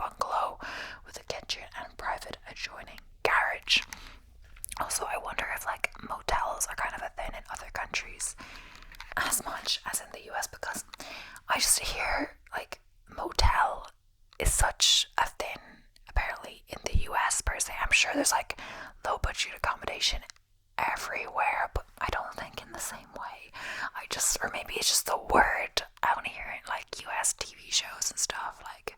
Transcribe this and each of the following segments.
bungalow with a kitchen and private adjoining garage. Also, I wonder if like motels are kind of a thing in other countries as much as in the US, because I just hear like motel is such a thing apparently in the US per se. I'm sure there's like low budget accommodation everywhere, but I don't think in the same way. Or maybe it's just the word I only hear in like US TV shows and stuff, like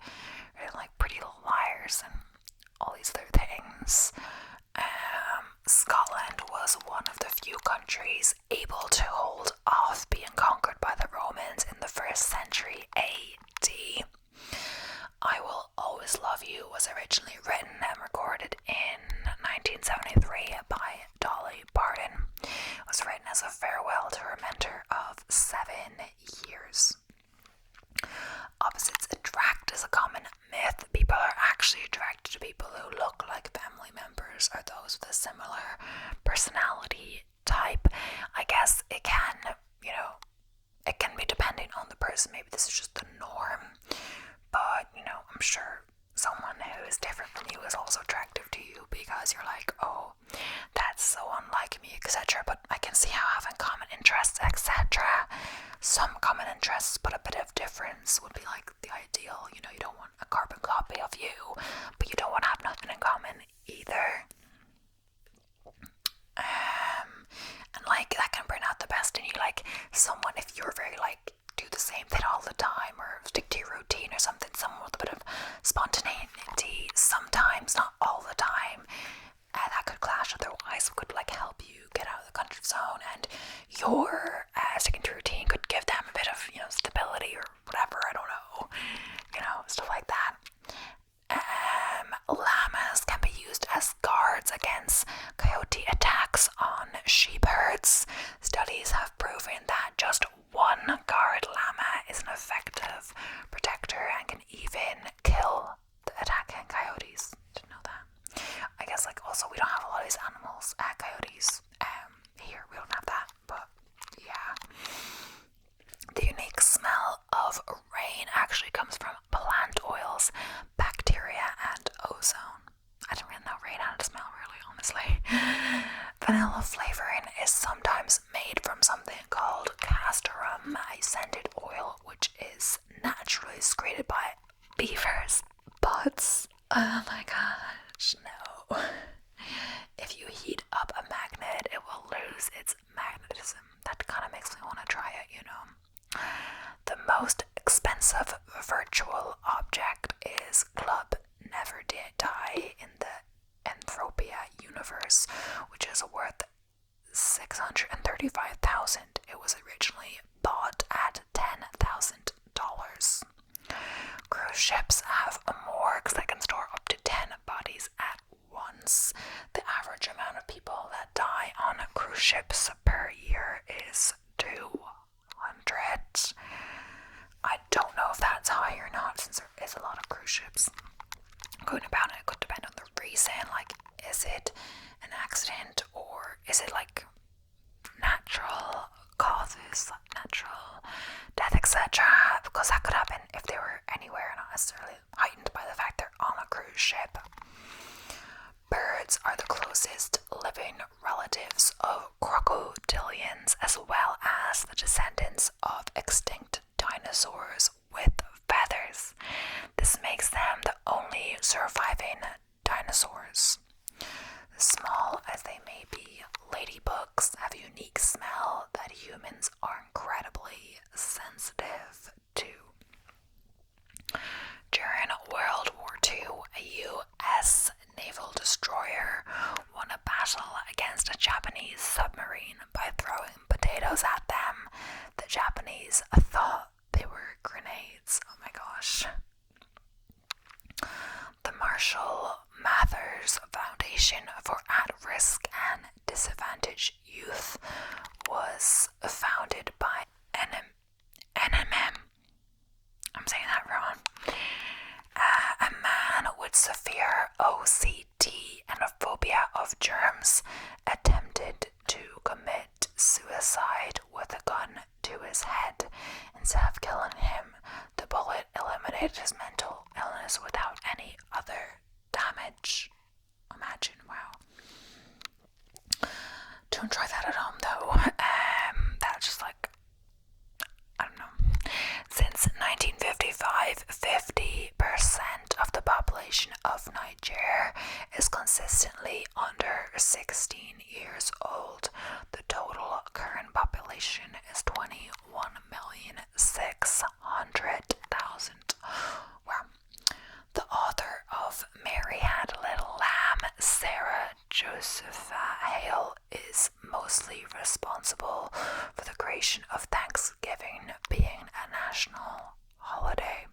Pretty Little Liars and all these other things. Scotland was one of the few countries able to hold off being conquered by the Romans in the 1st century AD. I Will Always Love You was originally written and recorded in 1973 by Dolly Parton. It was written as a farewell to her mentor of 7 years. Opposites attract is a common myth. People are actually attracted to people who look like family members or those with a similar personality type. I guess it can, it can be depending on the person. Maybe this is just the norm. But, I'm sure someone who is different from you is also attractive to you because you're like, oh, that's so unlike me, etc. But I can see how having common interests, etc., some common interests, but a bit of difference would be like the ideal. You don't want a carbon copy of you, but you don't want to have nothing in common either. And like that can bring out the best in you. Like someone, if you're very like do the same thing all the time or stick to your routine or something, someone with a bit of spontaneity sometimes, not all the time, that could clash. Otherwise it could like help you get out of the comfort zone, and your sticking to routine could give them a bit of stability or whatever, I don't know, stuff like that. Llamas can be used as guards against coyote attacks on sheep herds. Studies have proven that just one guard llama is an effective protector and can even kill the attacking coyotes. Didn't know that. I guess like also we don't have a lot of these animals, coyotes. Here we don't have that, but yeah. The unique smell of rain actually comes from plant oils, bacteria, and ozone. I didn't really know rain had a smell, really, honestly. Vanilla flavoring is sometimes made from something called castoreum, a scented oil which is naturally secreted by beavers' butts. Oh my gosh, no. If you heat up a magnet, it will lose its magnetism. That kind of makes me want to try it, The most expensive virtual object is Club Never Did Die in the Anthropia universe, which is worth $635,000. It was originally bought at $10,000. Cruise ships have morgues that can store up to 10 bodies at once. The average amount of people that die on cruise ships per year is 200. I don't know if that's high or not, since there is a lot of cruise ships going about. It could depend on the reason, like is it an accident or is it like natural causes, like natural death, etc., because that could happen if they were anywhere, not necessarily heightened by the fact they're on a cruise ship. Birds are the closest living relatives of crocodilians, as well as the descendants of extinct dinosaurs with feathers. This makes them the only surviving dinosaurs. Small as they may be, ladybugs have a unique smell that humans are incredibly sensitive to. During World War II, a U.S. naval destroyer won a battle against a Japanese submarine by throwing potatoes at them. The Japanese thought they were grenades. Oh my gosh. The Marshall Mathers Foundation for At-Risk and Disadvantaged Youth was founded by NMM. I'm saying that wrong. A man with severe OCD and a phobia of germs attempted to commit suicide with a gun to his head. Instead of killing him, the bullet eliminated his mental illness without any 16 years old. The total current population is 21,600,000. Well, the author of Mary Had a Little Lamb, Sarah Josepha Hale, is mostly responsible for the creation of Thanksgiving being a national holiday.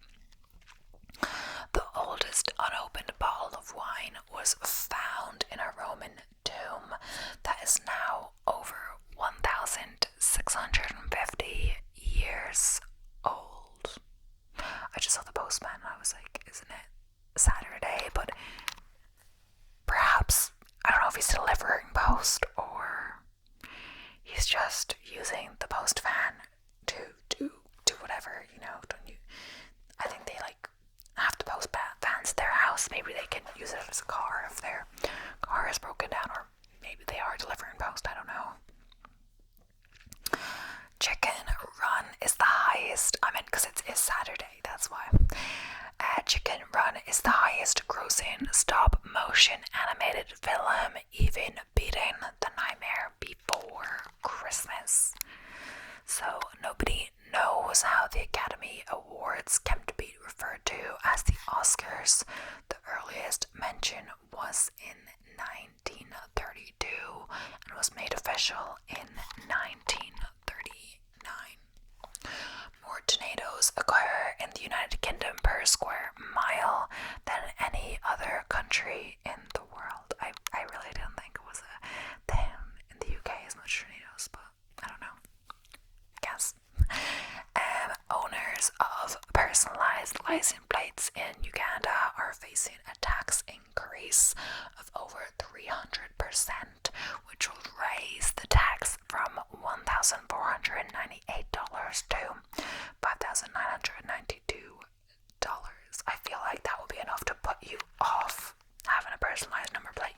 The oldest unopened bottle of wine was found in a Roman tomb that is now over 1,650 years old. I just saw the postman and I was like, isn't it Saturday? But perhaps, I don't know if he's delivering post or he's just using the post van to do whatever, don't you? I think they have the post vans at their house. Maybe they can use it as a car if their car is broken down, or maybe they are delivering post, I don't know. Chicken Run is the highest, because it is Saturday, that's why. Chicken Run is the highest grossing stop motion animated film, even beating The Nightmare Before Christmas. So nobody knows how the Academy Awards came to be referred to as the Oscars. The earliest mention was in 1932 and was made official in 1939. More tornadoes occur in the United Kingdom per square mile than any other country in the world. I really didn't think it was a thing in the UK as much tornadoes, but I don't know. I guess. Owners of personalized license plates in Uganda are facing a tax increase of over 300%, which will raise the tax from $1,498 to $5,992. I feel like that will be enough to put you off having a personalized number plate,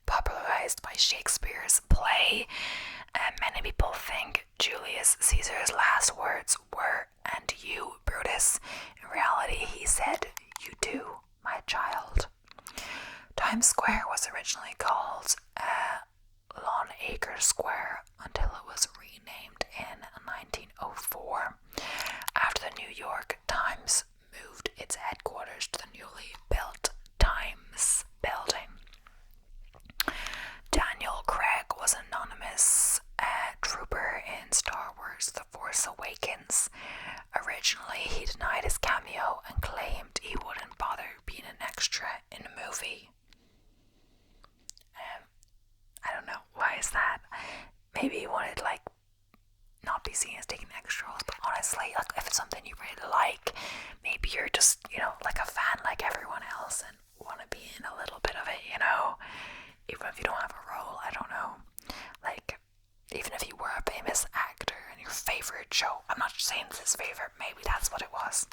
Popularized by Shakespeare's play, and many people think Julius Caesar's last words were, "And you, Brutus." In reality, he said, "You too, my child." Times Square was originally called Long Acre Square until it was renamed in 1904 after the New York Times moved its headquarters to the newly built Times building. Daniel Craig was an anonymous trooper in Star Wars The Force Awakens. Originally, he denied his cameo and claimed he wouldn't bother being an extra in the movie. I don't know, why is that? Maybe he wanted, not be seen as taking extra roles, but honestly, if it's something you really like, maybe you're just, a fan like everyone else and want to be in a little bit of it, even if you don't have a role. I don't know, even if you were a famous actor and your favorite show, I'm not saying it's his favorite, maybe that's what it was.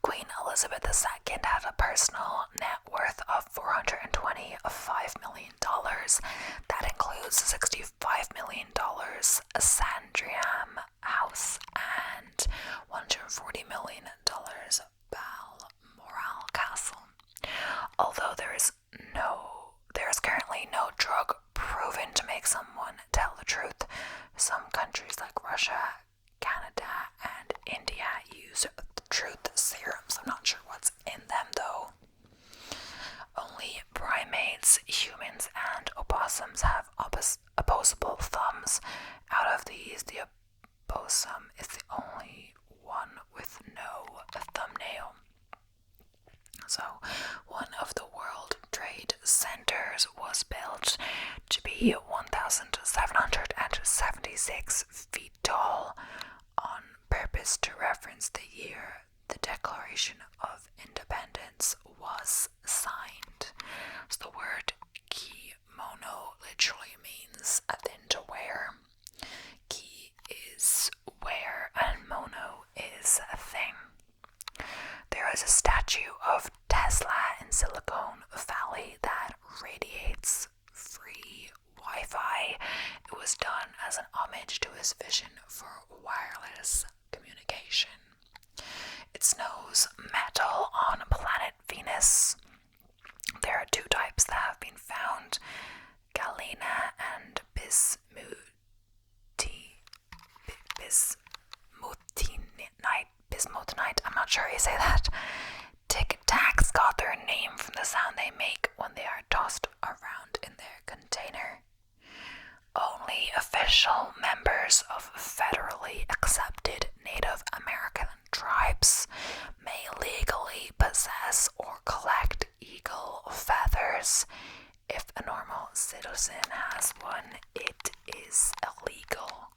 Queen Elizabeth II had a personal net worth of $425 million. That includes $65 million Sandringham House and $140 million Balmoral Castle. Although there is currently no drug proven to make someone tell the truth, some countries like Russia, Canada, and India use truth serums. I'm not sure what's in them though. Only primates, humans, and opossums have opposable thumbs. Out of these, the opossum is the only one with no thumbnail. So, one of the World Trade Centers was built to be 1,776 feet tall on purpose to reference the year the Declaration of Independence was signed. So the word kimono literally means a thing to wear. Ki is wear and mono is a thing. There is a statue of Tesla in Silicon Valley that radiates free Wi-Fi. It was done as an homage to his vision for wireless communication. It snows metal on planet Venus. There are two types that have been official members of federally accepted Native American tribes may legally possess or collect eagle feathers. If a normal citizen has one, it is illegal.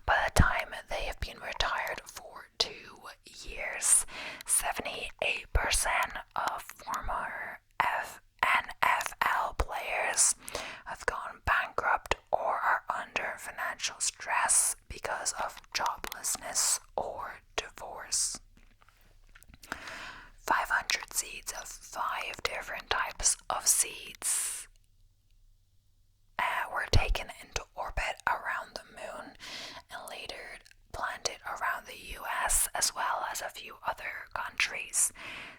By the time they have been retired for 2 years, 78% of former NFL players have gone bankrupt or are under financial stress because of joblessness or divorce. 500 seeds of 5 different types of seeds were taken into orbit around the moon and later planted around the US as well as a few other countries.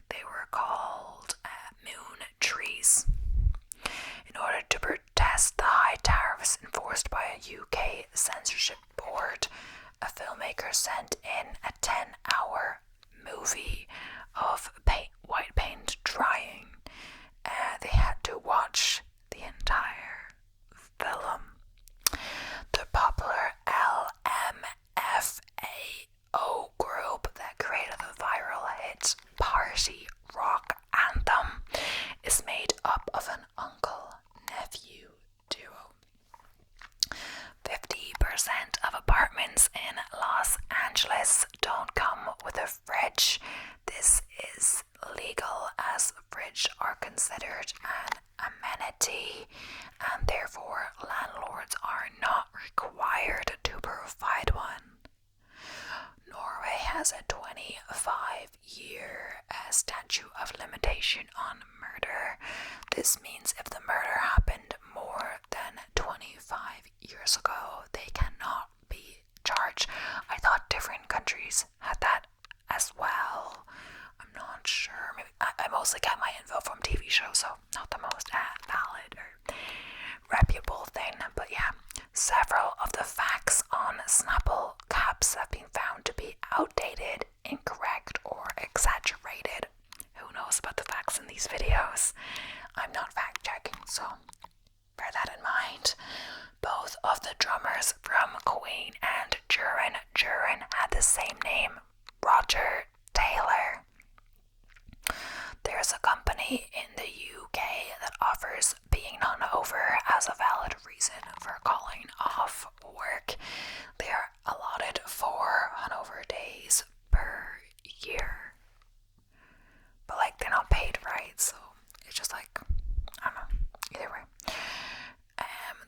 They were called moon trees. In order to protest the high tariffs enforced by a UK censorship board, a filmmaker sent in a 10-hour movie of white paint drying. They had to watch the entire film. The popular LMFAO group that created the viral hit Party Rock Anthem is made up of an uncle-nephew duo. 50% of apartments in Los Angeles don't come with a fridge. This is legal as fridges are considered an amenity and therefore landlords are not required to provide one. Norway has a 25-year statute of limitation on murder. This means if the murder happened more than 25 years ago, they cannot be charged. I thought different countries had that as well. I'm not sure. Maybe I mostly get my info from TV shows, so not the most valid or reputable thing. But yeah, several of the facts on Snapple caps have been found to be outdated, incorrect, or exaggerated. Who knows about the facts in these videos? I'm not fact checking, so bear that in mind. Both of the drummers from Queen and Duran Duran had the same name, Roger Taylor. There's a company in the UK that offers being hungover as a valid reason for calling off work. They are allotted 4 hungover days per year. But like they're not paid, right? So it's just like, I don't know. Either way.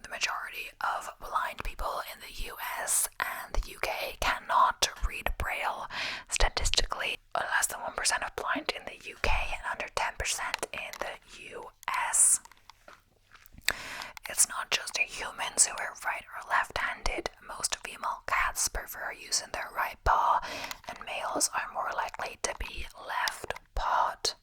The majority of blind people in the US and the UK cannot read Braille. Statistically, less than 1% of blind in the UK and under 10% in the US. It's not just humans who are right or left-handed. Most female cats prefer using their right paw, and males are more likely to be left-pawed.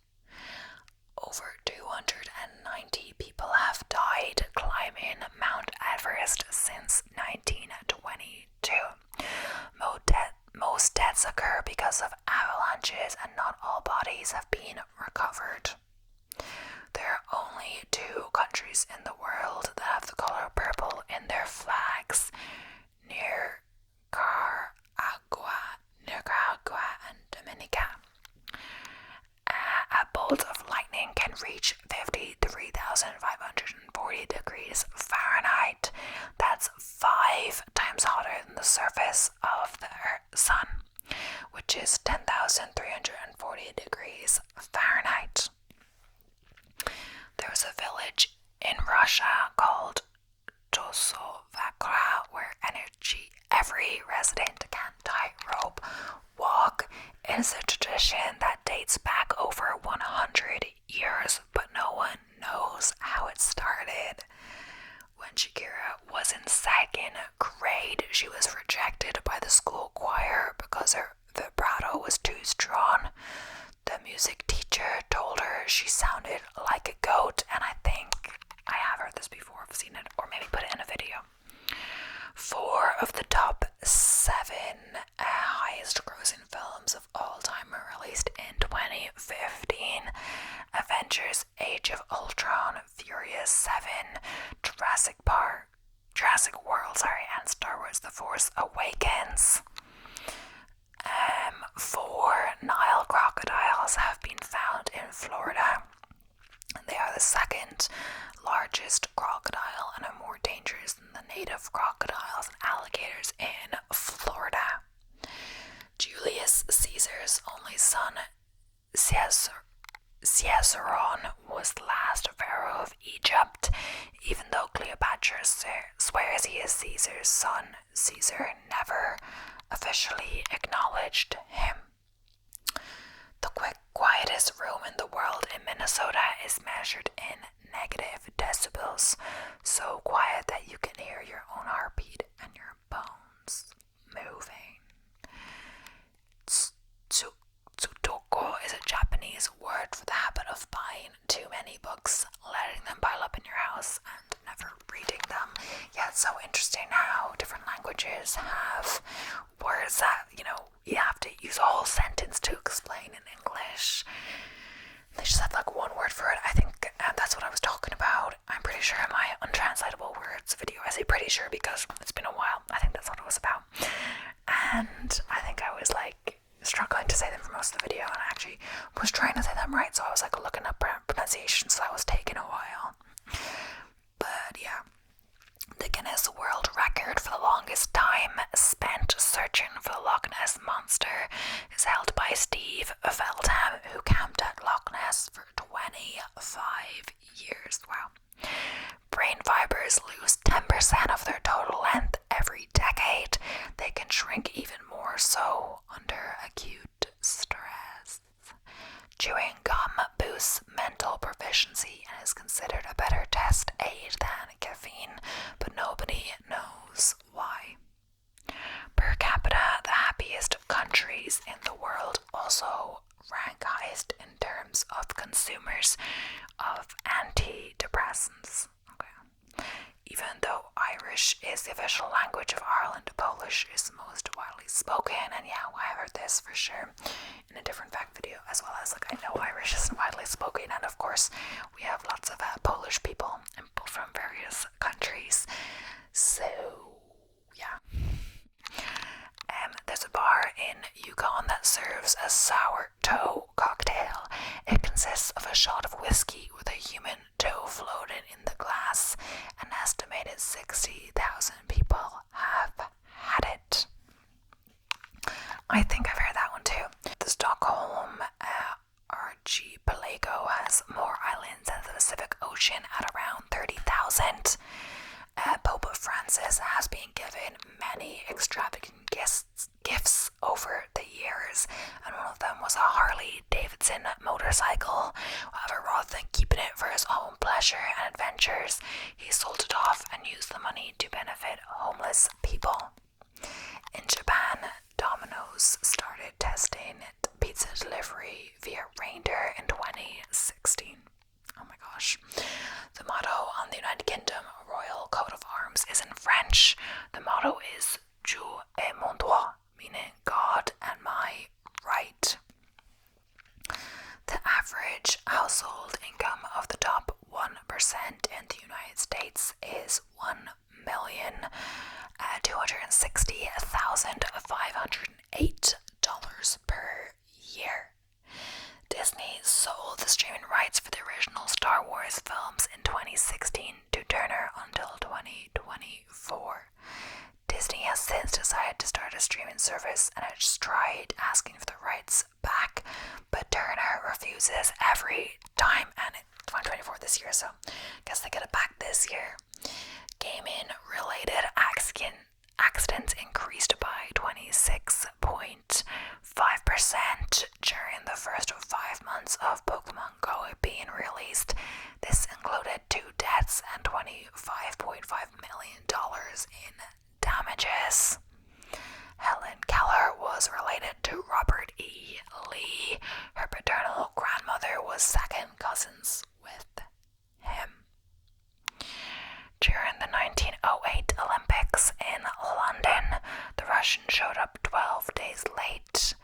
Over 290 people have died climbing Mount Everest since 1922. Most deaths occur because of avalanches, and not all bodies have been recovered. There are only 2 countries in the world that have the color purple in their flags: Nicaragua and Dominica. A bolt of lightning can reach 53,540 degrees Fahrenheit. That's 5 times hotter than the surface of the sun, which is 10,340 degrees Fahrenheit. There was a village in Russia called Tosovakra where every resident can tightrope walk. It is a tradition that dates back over 100 years, but no one knows how it started. When Shakira was in 2nd grade, she was rejected by the school choir because her vibrato was too strong. The music teacher told her she sounded like a goat, and I think I have heard this before, I've seen it, or maybe put it in a video. 4 of the top 7 highest grossing films of all time were released in 2015. Avengers: Age of Ultron, Furious 7, Jurassic World Florida. They are the second largest crocodile and are more dangerous than the native crocodiles and alligators in Florida. Julius Caesar's only son, Caesarion, was the last pharaoh of Egypt. Even though Cleopatra swears he is Caesar's son, Caesar never officially acknowledged him. The quietest room in the world in Minnesota is measured in negative decibels, so quiet that you can hear your own heartbeat and your bones moving. Tsutoko is a Japanese word for the habit of buying too many books, letting them pile up in your house, and never reading them. Yeah, it's so interesting how different languages have words that, you have to use a whole sentence to explain in English. They just have like one word for it. I think that's what I was talking about. I'm pretty sure in my untranslatable words video. I say pretty sure because it's been a while. I think that's what it was about. And I think I was like struggling to say them for most of the video, and I actually was trying to say them right, so I was like looking up pronunciations, so that was taking a while. But yeah, the Guinness World Record for the longest time spent searching for the Loch Ness Monster is held by Steve Feldham, who camped at Loch Ness for 25 years. Wow. Brain fibers lose 10% of their total length every decade. They can shrink even more so under acute stress. Chewing gum boosts mental proficiency and is considered a better test aid than caffeine, but nobody knows why. Per capita, the happiest countries in the world also rank highest in terms of consumers of antidepressants. Okay. Even though Irish is the official language of Ireland, Polish is the most widely spoken, and yeah, I heard this for sure in a different fact video, as well as I know Irish isn't widely spoken, and of course we have lots of Polish people from various countries. So yeah. There's a bar in Yukon that serves a sour toe cocktail. It consists of a shot of whiskey with a human toe floating in the glass. An estimated 60,000 people have had it. I think I've heard that one too. The Stockholm archipelago has more islands than the Pacific Ocean at around 30,000. Pope Francis has been given many extravagant gifts over the years, and one of them was a Harley Davidson motorcycle. However, rather than keeping it for his own pleasure and adventures, he sold it off and used the money to benefit homeless people. In Japan, Domino's started testing pizza delivery via reindeer in 2016. Oh my gosh. The motto on the United Kingdom Royal Coat of Arms is in French. The motto is Dieu et mon droit, meaning God and my right. The average household income of the top 1% in the United States is $1,260,508 per year. Disney sold the streaming rights for the original Star Wars films in 2016 to Turner until 2024. Disney has since decided to start a streaming service and has tried asking for the rights back, but Turner refuses every time, and it's 2024 this year, so I guess they get it back this year. Gaming-related accidents increased by 26.5% during the first 5 months of Pokemon Go being released. This included 2 deaths and $25.5 million in damages. Helen Keller was related to Robert E. Lee. Her paternal grandmother was second cousins with him. During the 1908 Olympics in London, the Russians showed up 12 days late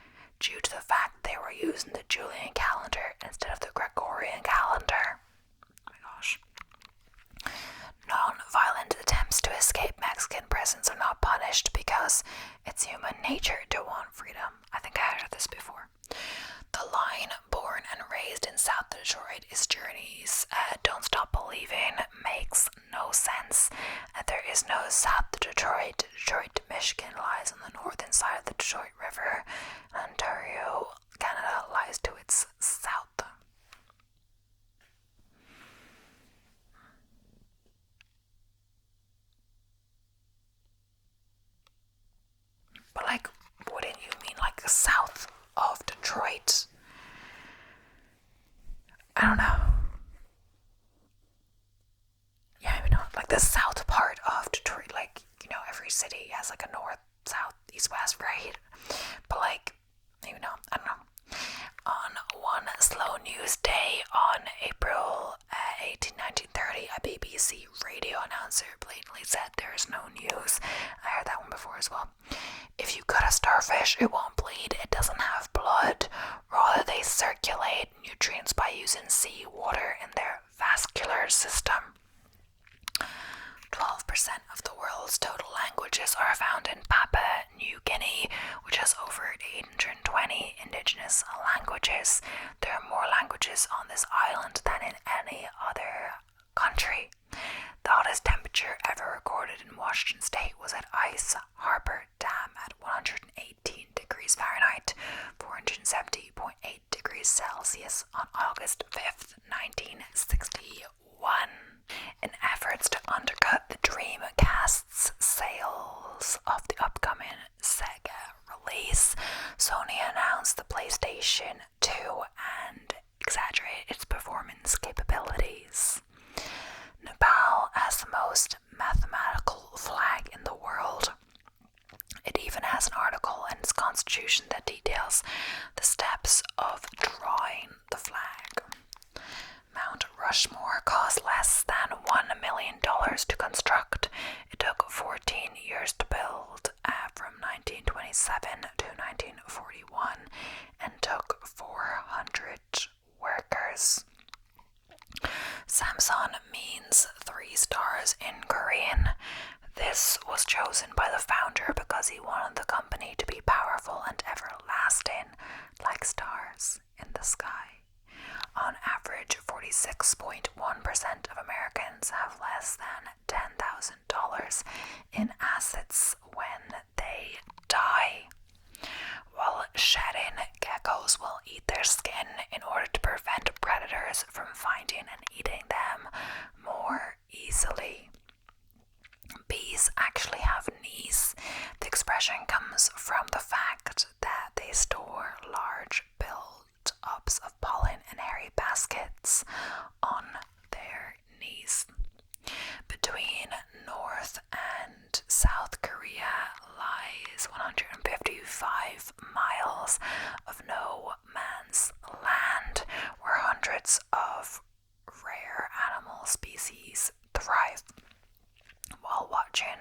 due to the fact they were using the Julian calendar instead of the Gregorian calendar. Oh my gosh. Non-violent attempts to escape Mexican prisons are not punished because it's human nature to want freedom. I think I heard this before. The Lion, born and raised in South I don't know. Yeah, maybe not. Like the south part of Detroit, like, you know, every city has like a north, south, east, west, right? But like, maybe not. I don't know. On one slow news day on April 18, 1930, a BBC radio announcer blatantly said there is no news. I heard that one before as well. If you cut a starfish, it won't bleed. It doesn't have blood. Rather, they circulate nutrients by using seawater in their vascular system. 12% of the world's total languages are found in Papua New Guinea, which has over 820 indigenous languages. There are more languages on this island than in any other country. The hottest temperature ever recorded in Washington State was at Ice Harbor Dam at 118 degrees Fahrenheit, 470.8 degrees Celsius on August 5th, 1961. In efforts to undercut the Dreamcast's sales of the upcoming Sega release, Sony announced the PlayStation 2 and exaggerated its performance capabilities. Nepal has the most mathematical flag in the world. It even has an article in its constitution that details the steps of drawing the flag. Mount Rushmore cost less than $1 million to construct. It took 14 years to build, from 1927 to 1941, and took 400 workers. Samson means 3 stars in Korean. This was chosen by the founder because he wanted the company to be powerful and everlasting, like stars in the sky. On average, 46.1% of Americans have less than $10,000 in assets when they die. While shedding, geckos will eat their skin in order to prevent predators from finding and eating them more easily. Bees actually have knees. The expression comes from the fact that they store large build-ups of pollen in hairy baskets on their knees. Between North and South Korea lies 155 miles of no man's land where hundreds of rare animal species thrive. While watching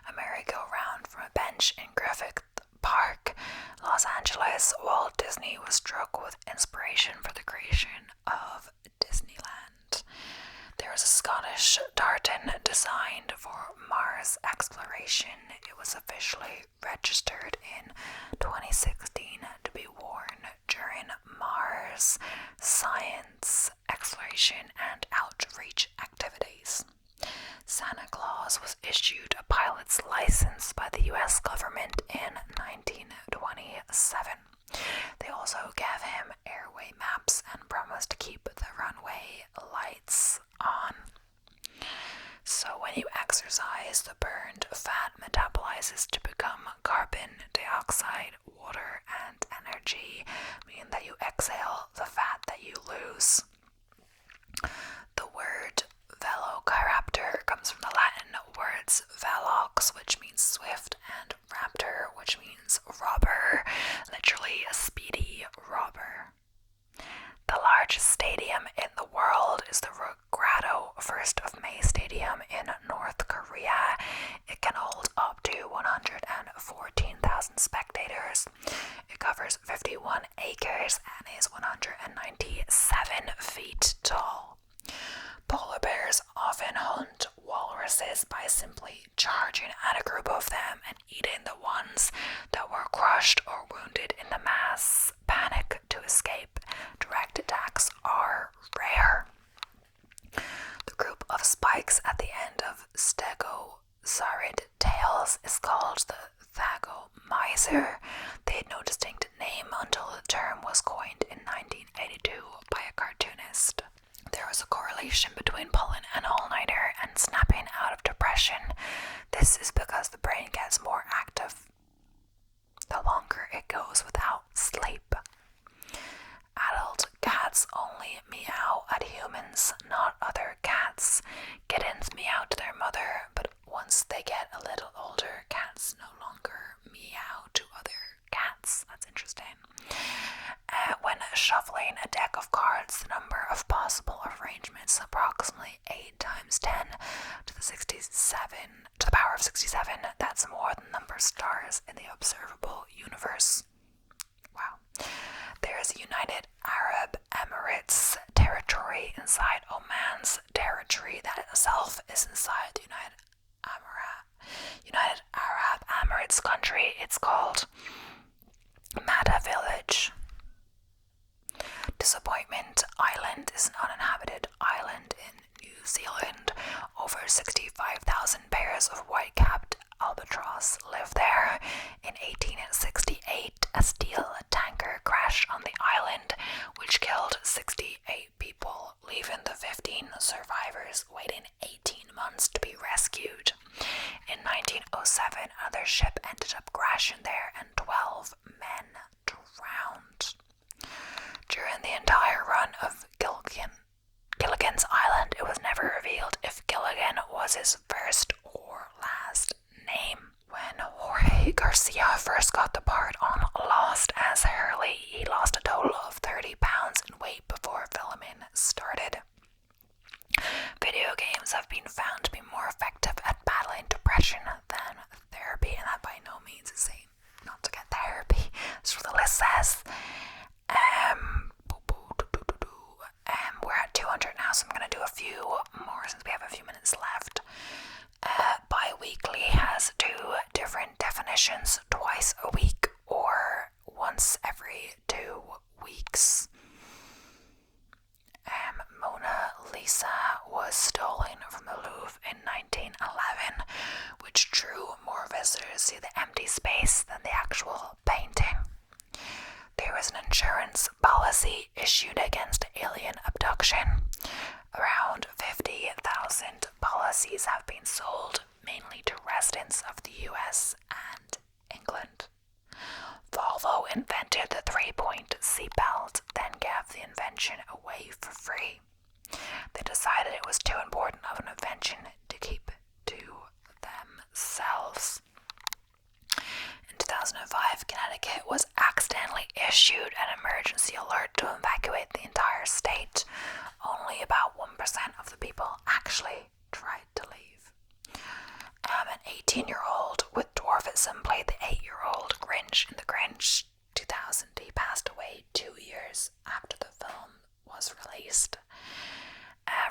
a merry-go-round from a bench in Griffith Park, Los Angeles, Walt Disney was struck with inspiration for the creation of Disneyland. There was a Scottish tartan designed for Mars exploration. It was officially registered in 2016 to be worn during Mars science exploration and outreach activities. Santa Claus was issued a pilot's license by the US government in 1927. They also gave him airway maps and promised to keep the runway lights on. So when you exercise, the burned fat metabolizes to become carbon dioxide, water, and energy, meaning that you exhale the fat that you lose. The word Velociraptor comes from the Latin words velox, which means swift, and raptor, which means robber, literally a speedy robber. The largest stadium in the world is the Grado 1st of May Stadium in North Korea. It can hold up to 114,000 spectators. It covers 51 acres and is 197 feet tall. Polar bears often hunt walruses by simply charging at a group of them and eating the ones that were crushed or wounded in the mass panic to escape. Direct attacks are rare. The group of spikes at the end of stegosaurid tails is called the Thagomizer. They had no distinct name until the term was coined in 1982 by a cartoonist. There was a correlation between pulling an all-nighter and snapping out of depression. This is because the brain gets more active the longer it goes without sleep. Adult cats only meow territory inside Oman's territory that itself is inside the United Arab Emirates country. It's called Mada Village. Disappointment Island is an uninhabited island in New Zealand. Over 65,000 pairs of white-capped albatross live there. In 1868, a steel tanker crashed on the island, which killed 68 people, leaving the 15 survivors waiting 18 months to be rescued. In 1907, another ship ended up crashing there and 12 men drowned. During the entire run of Gilligan's Island, it was never revealed if Gilligan was his first or last name. When Jorge Garcia first got the part on Lost as Hurley, he lost a total of 30 pounds in weight before filming started. Video games have been found to be more effective at battling depression than therapy, and that by no means is saying not to get therapy. That's what the list says. We're at 200 now, so I'm going to do a few more since we have a few minutes left. Bi-weekly has two different definitions: twice a week or once every 2 weeks. Mona Lisa was stolen from the Louvre in 1911, which drew more visitors to the empty space than the actual painting. There was an insurance policy issued against alien abduction. Around 50,000 policies have been sold, mainly to residents of the US and England. Volvo invented the 3-point seatbelt, then gave the invention away for free. They decided it was too important of an invention to keep to themselves. In 2005, Connecticut was accidentally issued an emergency alert to evacuate the entire state. Only about 1% of the people actually tried to leave. An 18-year-old with dwarfism played the 8-year-old Grinch in The Grinch 2000. He passed away 2 years after the film was released.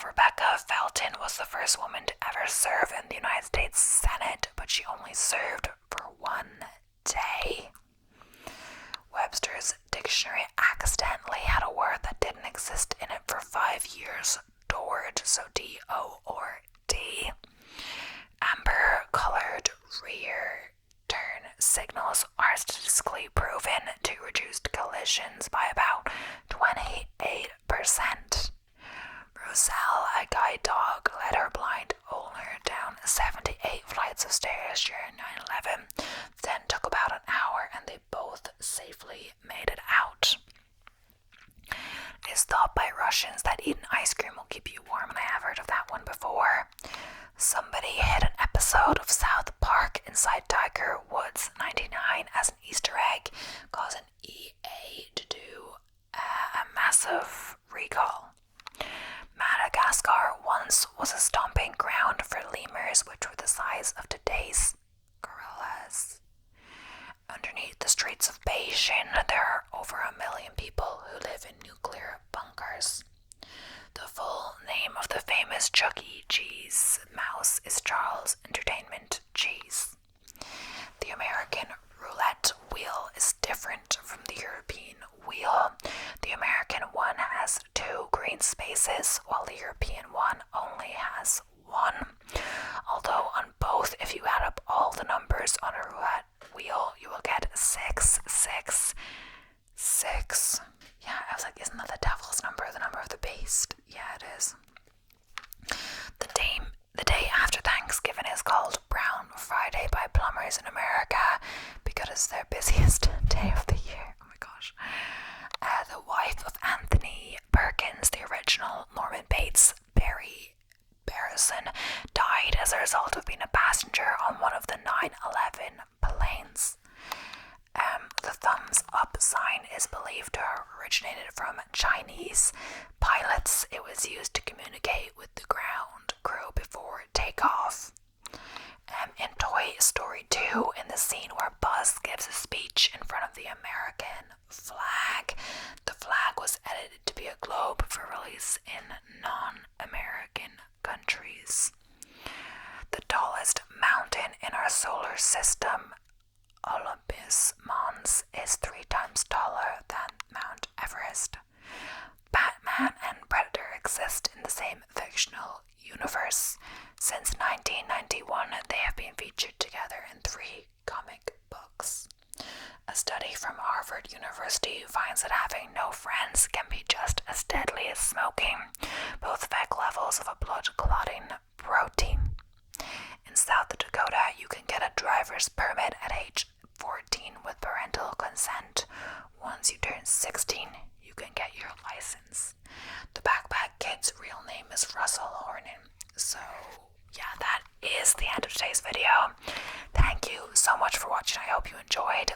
Rebecca Felton was the first woman to ever serve in the United States Senate, but she only served for 1 day. Webster's dictionary accidentally had a word that didn't exist in it for 5 years. Dord, so D-O or D. Amber-colored rear turn signals are statistically proven to reduce collisions by about 28%. Roselle, a guide dog, led her blind owner down 78 flights of stairs during 9/11. Then took about an hour and they both safely made it out. It is thought by Russians that eating ice cream will keep you warm, and I have heard of that one before. Somebody hid an episode of South Park inside Tiger Woods 99 as an Easter egg, causing EA to do a massive recall. Madagascar once was a stomping ground for lemurs, which were the size of today's gorillas. Underneath the streets of Beijing, there are over 1 million people who live in nuclear bunkers. The full name of the famous Chuck E. Cheese mouse is Charles Entertainment Cheese. The American roulette wheel is different from the European wheel. The American one has 2 green spaces, while the European one only has 1. Although on both, if you add up all the numbers on a roulette wheel, you will get 666. Yeah, I was like, isn't that the devil's number, the number of the beast? Yeah, it is. The day after Thanksgiving is called Brown Friday by plumbers in America because it's their busiest day of the year. Oh my gosh. The wife of Anthony Perkins, the original Norman Bates, Barry Barrison, died as a result of being a passenger on one of the 9/11 planes. The thumbs up sign is believed to have originated from Chinese pilots. It was used to communicate with the ground crew before takeoff. In Toy Story 2, in the scene where Buzz gives a speech in front of the American flag, the flag was edited to be a globe for release place in non-American countries. The tallest mountain in our solar system, Olympus Mons, is 3 times taller than Mount Everest. Batman and Predator exist in the same fictional universe. Since 1991, they have been featured together in 3 comic books. A study from Harvard University finds that having no friends can be just as deadly as smoking. Both affect levels of a blood-clotting protein. In South Dakota, you can get a driver's permit at age 14 with parental consent. Once you turn 16, you can get your license. The Backpack Kid's real name is Russell Hornan. So, yeah, that is the end of today's video. Thank you so much for watching. I hope you enjoyed.